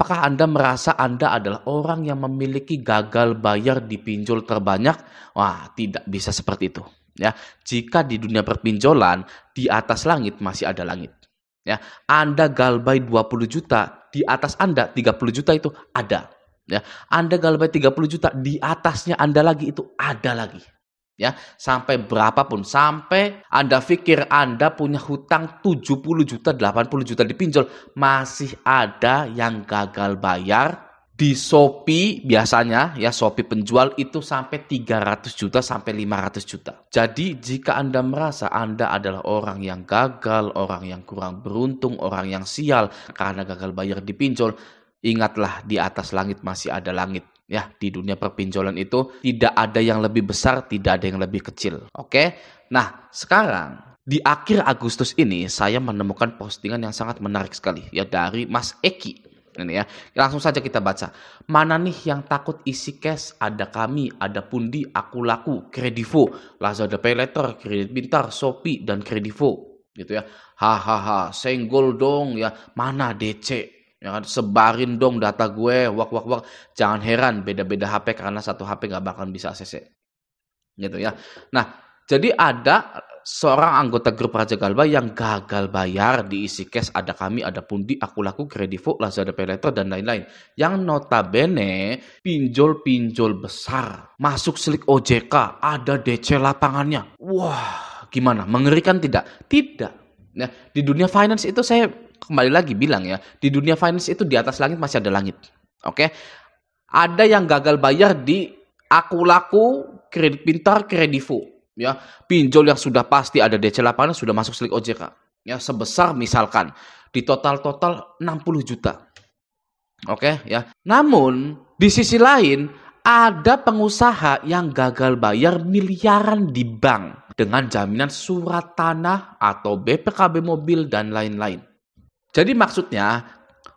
Apakah Anda merasa Anda adalah orang yang memiliki gagal bayar di pinjol terbanyak? Wah, tidak bisa seperti itu. Ya, jika di dunia perpinjolan di atas langit masih ada langit. Ya, Anda galbay 20 juta, di atas Anda 30 juta itu ada. Ya, Anda galbay 30 juta, di atasnya Anda lagi itu ada lagi. Ya, sampai berapapun, sampai Anda pikir Anda punya hutang 70 juta, 80 juta dipinjol, masih ada yang gagal bayar. Di Shopee biasanya ya, Shopee penjual itu sampai 300 juta sampai 500 juta. Jadi jika Anda merasa Anda adalah orang yang gagal, orang yang kurang beruntung, orang yang sial karena gagal bayar di pinjol, ingatlah di atas langit masih ada langit. Ya, di dunia perpinjolan itu tidak ada yang lebih besar, tidak ada yang lebih kecil. Oke? Nah, sekarang di akhir Agustus ini saya menemukan postingan yang sangat menarik sekali ya dari Mas Eki. Ini ya, langsung saja kita baca. Mana nih yang takut isi cash? Ada kami, ada Pundi, Aku Laku, Kredivo, Lazada Paylater, Kredit Pintar, Shopee, dan Kredivo. Gitu ya. Hahaha, senggol dong ya. Mana DC? Ya kan, sebarin dong data gue, wak. Jangan heran beda-beda HP karena satu HP nggak bakalan bisa ACC. Gitu ya. Nah, jadi ada seorang anggota grup Raja Galbay yang gagal bayar di isi cash, ada kami, ada Pundi, Aku Laku, Kredivo, Lazada Paylater, dan lain-lain. Yang notabene pinjol-pinjol besar. Masuk slik OJK, ada DC lapangannya. Wah, gimana? Mengerikan tidak? Tidak. Nah, di dunia finance itu saya kembali lagi bilang ya, di dunia finance itu di atas langit masih ada langit. Oke? Ada yang gagal bayar di Aku Laku, Kredit Pintar, Kredivo. Ya, pinjol yang sudah pasti ada DC lapangan sudah masuk slik OJK. Ya, sebesar misalkan di total 60 juta. Oke, ya. Namun di sisi lain ada pengusaha yang gagal bayar miliaran di bank dengan jaminan surat tanah atau BPKB mobil dan lain-lain. Jadi maksudnya,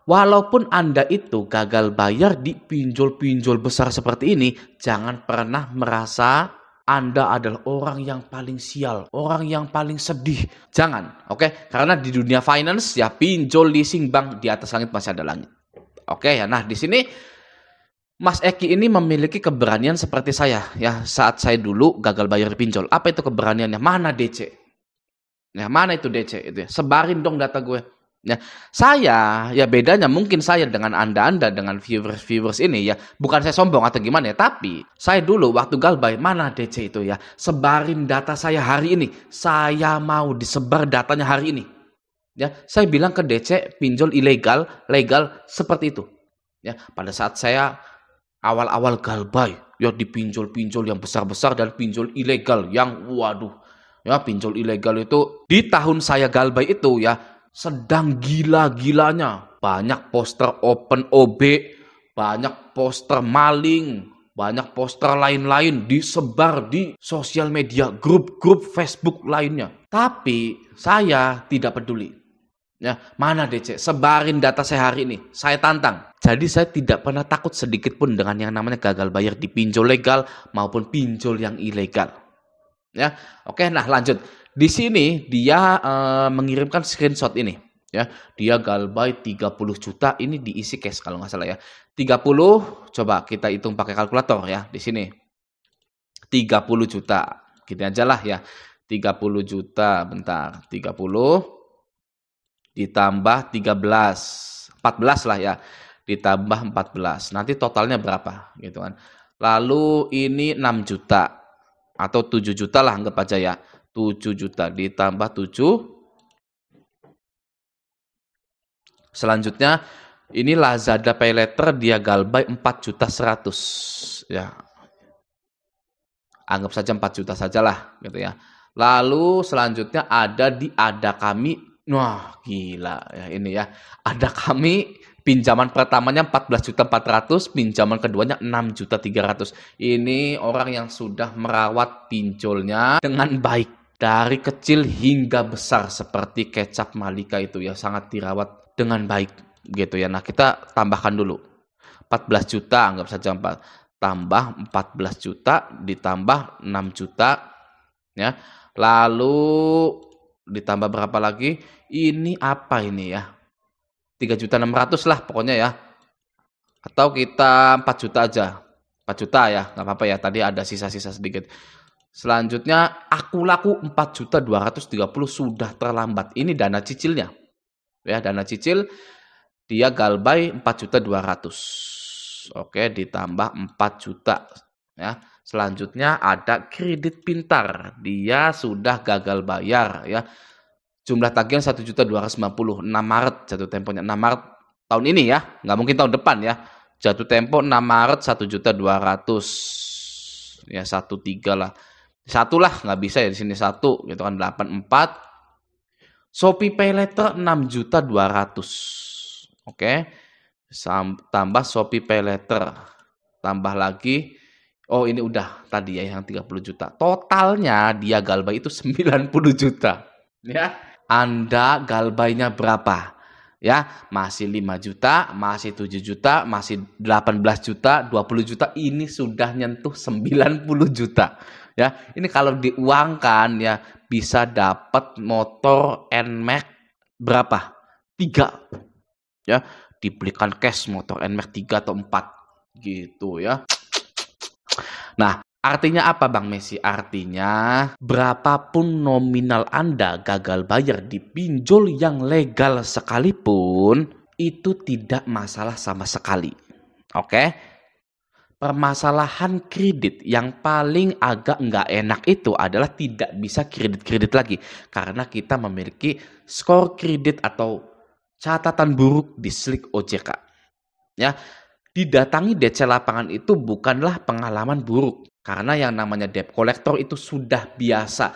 walaupun Anda itu gagal bayar di pinjol-pinjol besar seperti ini, jangan pernah merasa Anda adalah orang yang paling sial, orang yang paling sedih. Jangan, oke? Karena di dunia finance ya, pinjol, leasing, bank, di atas langit masih ada langit. Oke ya, nah di sini Mas Eki ini memiliki keberanian seperti saya ya. Saat saya dulu gagal bayar pinjol, apa itu keberaniannya? Mana DC? Ya, mana itu DC itu ya? Sebarin dong data gue. Ya, saya ya bedanya mungkin saya dengan Anda dengan viewers ini ya, bukan saya sombong atau gimana ya, tapi saya dulu waktu galbay mana DC itu ya, sebarin data saya hari ini, saya mau disebar datanya hari ini. Ya, saya bilang ke DC pinjol ilegal, legal seperti itu. Ya, pada saat saya awal-awal galbay ya di pinjol-pinjol yang besar-besar dan pinjol ilegal yang waduh. Ya, pinjol ilegal itu di tahun saya galbay itu ya sedang gila-gilanya. Banyak poster open OB, banyak poster maling, banyak poster lain-lain disebar di sosial media, grup-grup Facebook lainnya. Tapi saya tidak peduli. Ya, mana DC? Sebarin data saya hari ini. Saya tantang. Jadi saya tidak pernah takut sedikit pun dengan yang namanya gagal bayar di pinjol legal maupun pinjol yang ilegal. Ya, oke, nah lanjut. Di sini dia mengirimkan screenshot ini. Ya, dia galbay 30 juta, ini diisi cash kalau nggak salah ya. 30, coba kita hitung pakai kalkulator ya di sini. 30 juta. Gini aja lah ya. 30 juta, bentar. 30 ditambah 13. 14 lah ya. Ditambah 14. Nanti totalnya berapa gitu kan. Lalu ini 6 juta atau 7 juta lah anggap aja ya. 7 juta ditambah 7. Selanjutnya ini Lazada Paylater dia galbay 4.100.000 ya. Anggap saja 4 juta sajalah gitu ya. Lalu selanjutnya ada kami. Wah, gila ya ini ya. Ada kami pinjaman pertamanya 14.400.000, pinjaman keduanya 6.300.000. Ini orang yang sudah merawat pinjolnya dengan baik. Dari kecil hingga besar seperti kecap Malika itu ya, sangat dirawat dengan baik gitu ya. Nah, kita tambahkan dulu 14 juta, anggap saja 4 tambah 14 juta ditambah 6 juta ya. Lalu ditambah berapa lagi? Ini apa ini ya? 3.600.000 lah pokoknya ya. Atau kita 4 juta aja. 4 juta ya, nggak apa-apa ya. Tadi ada sisa-sisa sedikit. Selanjutnya, aku laku 4.230.000 sudah terlambat. Ini dana cicilnya. Ya, dana cicil dia galbay 4.200.000. Oke, ditambah 4 juta. Ya, selanjutnya ada kredit pintar. Dia sudah gagal bayar ya. Jumlah tagihan 1.250.000. 6 Maret jatuh temponya. 6 Maret tahun ini ya. Nggak mungkin tahun depan ya. Jatuh tempo 6 Maret 1.200.000. Ya, 13 lah. Satu lah, nggak bisa ya di sini 1 gitu kan. 84. Shopee Pay Later 6.200.000. Oke. Tambah Shopee Pay Later. Tambah lagi. Oh, ini udah tadi ya yang 30 juta. Totalnya dia galbay itu 90 juta. Ya. Anda galbaynya berapa? Ya, masih 5 juta, masih 7 juta, masih 18 juta, 20 juta. Ini sudah nyentuh 90 juta. Ya, ini kalau diuangkan ya bisa dapat motor NMAX berapa? 3. Ya, dibelikan cash motor NMAX 3 atau 4 gitu ya. Nah, artinya apa Bang Messi? Artinya berapapun nominal Anda gagal bayar di pinjol yang legal sekalipun itu tidak masalah sama sekali. Oke? Permasalahan kredit yang paling agak nggak enak itu adalah tidak bisa kredit-kredit lagi. Karena kita memiliki skor kredit atau catatan buruk di Slick OJK. Ya, didatangi DC lapangan itu bukanlah pengalaman buruk. Karena yang namanya debt collector itu sudah biasa.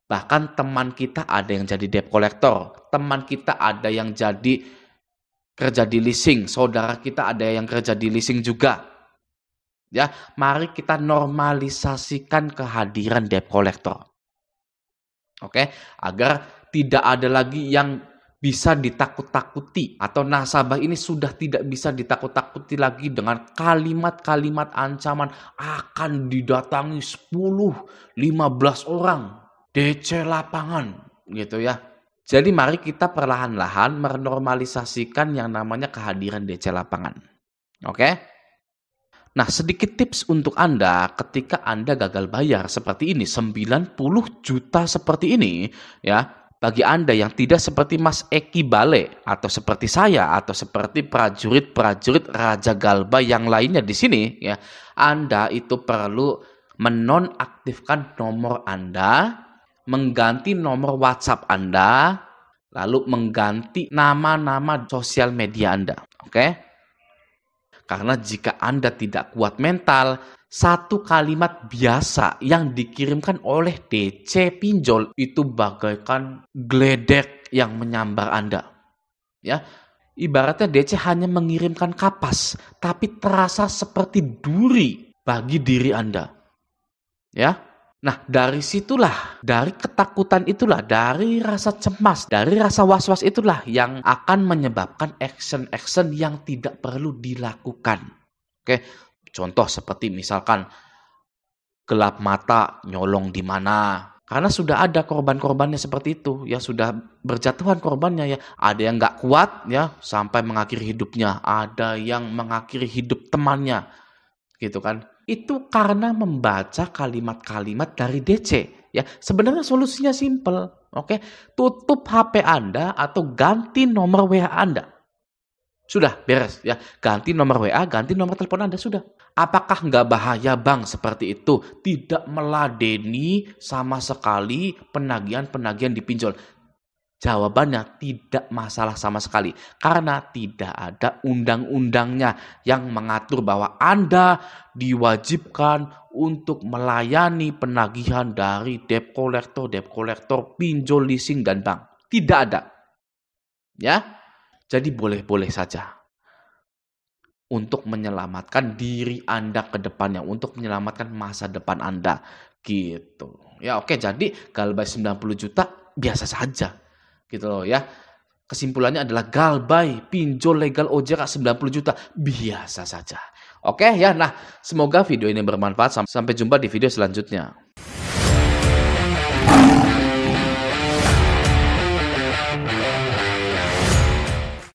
Bahkan teman kita ada yang jadi debt collector. Teman kita ada yang jadi kerja di leasing. Saudara kita ada yang kerja di leasing juga. Ya, mari kita normalisasikan kehadiran debt collector. Oke, agar tidak ada lagi yang bisa ditakut-takuti atau nasabah ini sudah tidak bisa ditakut-takuti lagi dengan kalimat-kalimat ancaman akan didatangi 10-15 orang DC lapangan gitu ya. Jadi mari kita perlahan-lahan menormalisasikan yang namanya kehadiran DC lapangan. Oke? Nah, sedikit tips untuk Anda ketika Anda gagal bayar seperti ini, 90 juta seperti ini, ya, bagi Anda yang tidak seperti Mas Eki Bale, atau seperti saya, atau seperti prajurit-prajurit Raja Galbay yang lainnya di sini, ya, Anda itu perlu menonaktifkan nomor Anda, mengganti nomor WhatsApp Anda, lalu mengganti nama-nama sosial media Anda, oke? Karena jika Anda tidak kuat mental, satu kalimat biasa yang dikirimkan oleh DC pinjol itu bagaikan geledek yang menyambar Anda. Ya, ibaratnya DC hanya mengirimkan kapas, tapi terasa seperti duri bagi diri Anda. Ya. Nah, dari situlah, dari ketakutan itulah, dari rasa cemas, dari rasa was-was itulah yang akan menyebabkan action-action yang tidak perlu dilakukan. Oke, contoh seperti misalkan gelap mata, nyolong di mana. Karena sudah ada korban-korbannya seperti itu, ya sudah berjatuhan korbannya ya. Ada yang nggak kuat ya sampai mengakhiri hidupnya, ada yang mengakhiri hidup temannya, gitu kan. Itu karena membaca kalimat-kalimat dari DC. Ya, sebenarnya solusinya simple. Oke, tutup HP Anda atau ganti nomor WA Anda. Sudah beres ya. Ganti nomor WA, ganti nomor telepon Anda sudah. Apakah nggak bahaya Bang seperti itu? Tidak meladeni sama sekali penagihan-penagihan dipinjol. Jawabannya tidak masalah sama sekali. Karena tidak ada undang-undangnya yang mengatur bahwa Anda diwajibkan untuk melayani penagihan dari debt collector, pinjol, leasing, dan bank. Tidak ada. Ya, jadi boleh-boleh saja. Untuk menyelamatkan diri Anda ke depannya. Untuk menyelamatkan masa depan Anda. Gitu. Ya oke, jadi galbay 90 juta biasa saja. Gitu loh ya. Kesimpulannya adalah galbay pinjol legal OJK 90 juta biasa saja. Oke ya, nah semoga video ini bermanfaat. Sampai jumpa di video selanjutnya.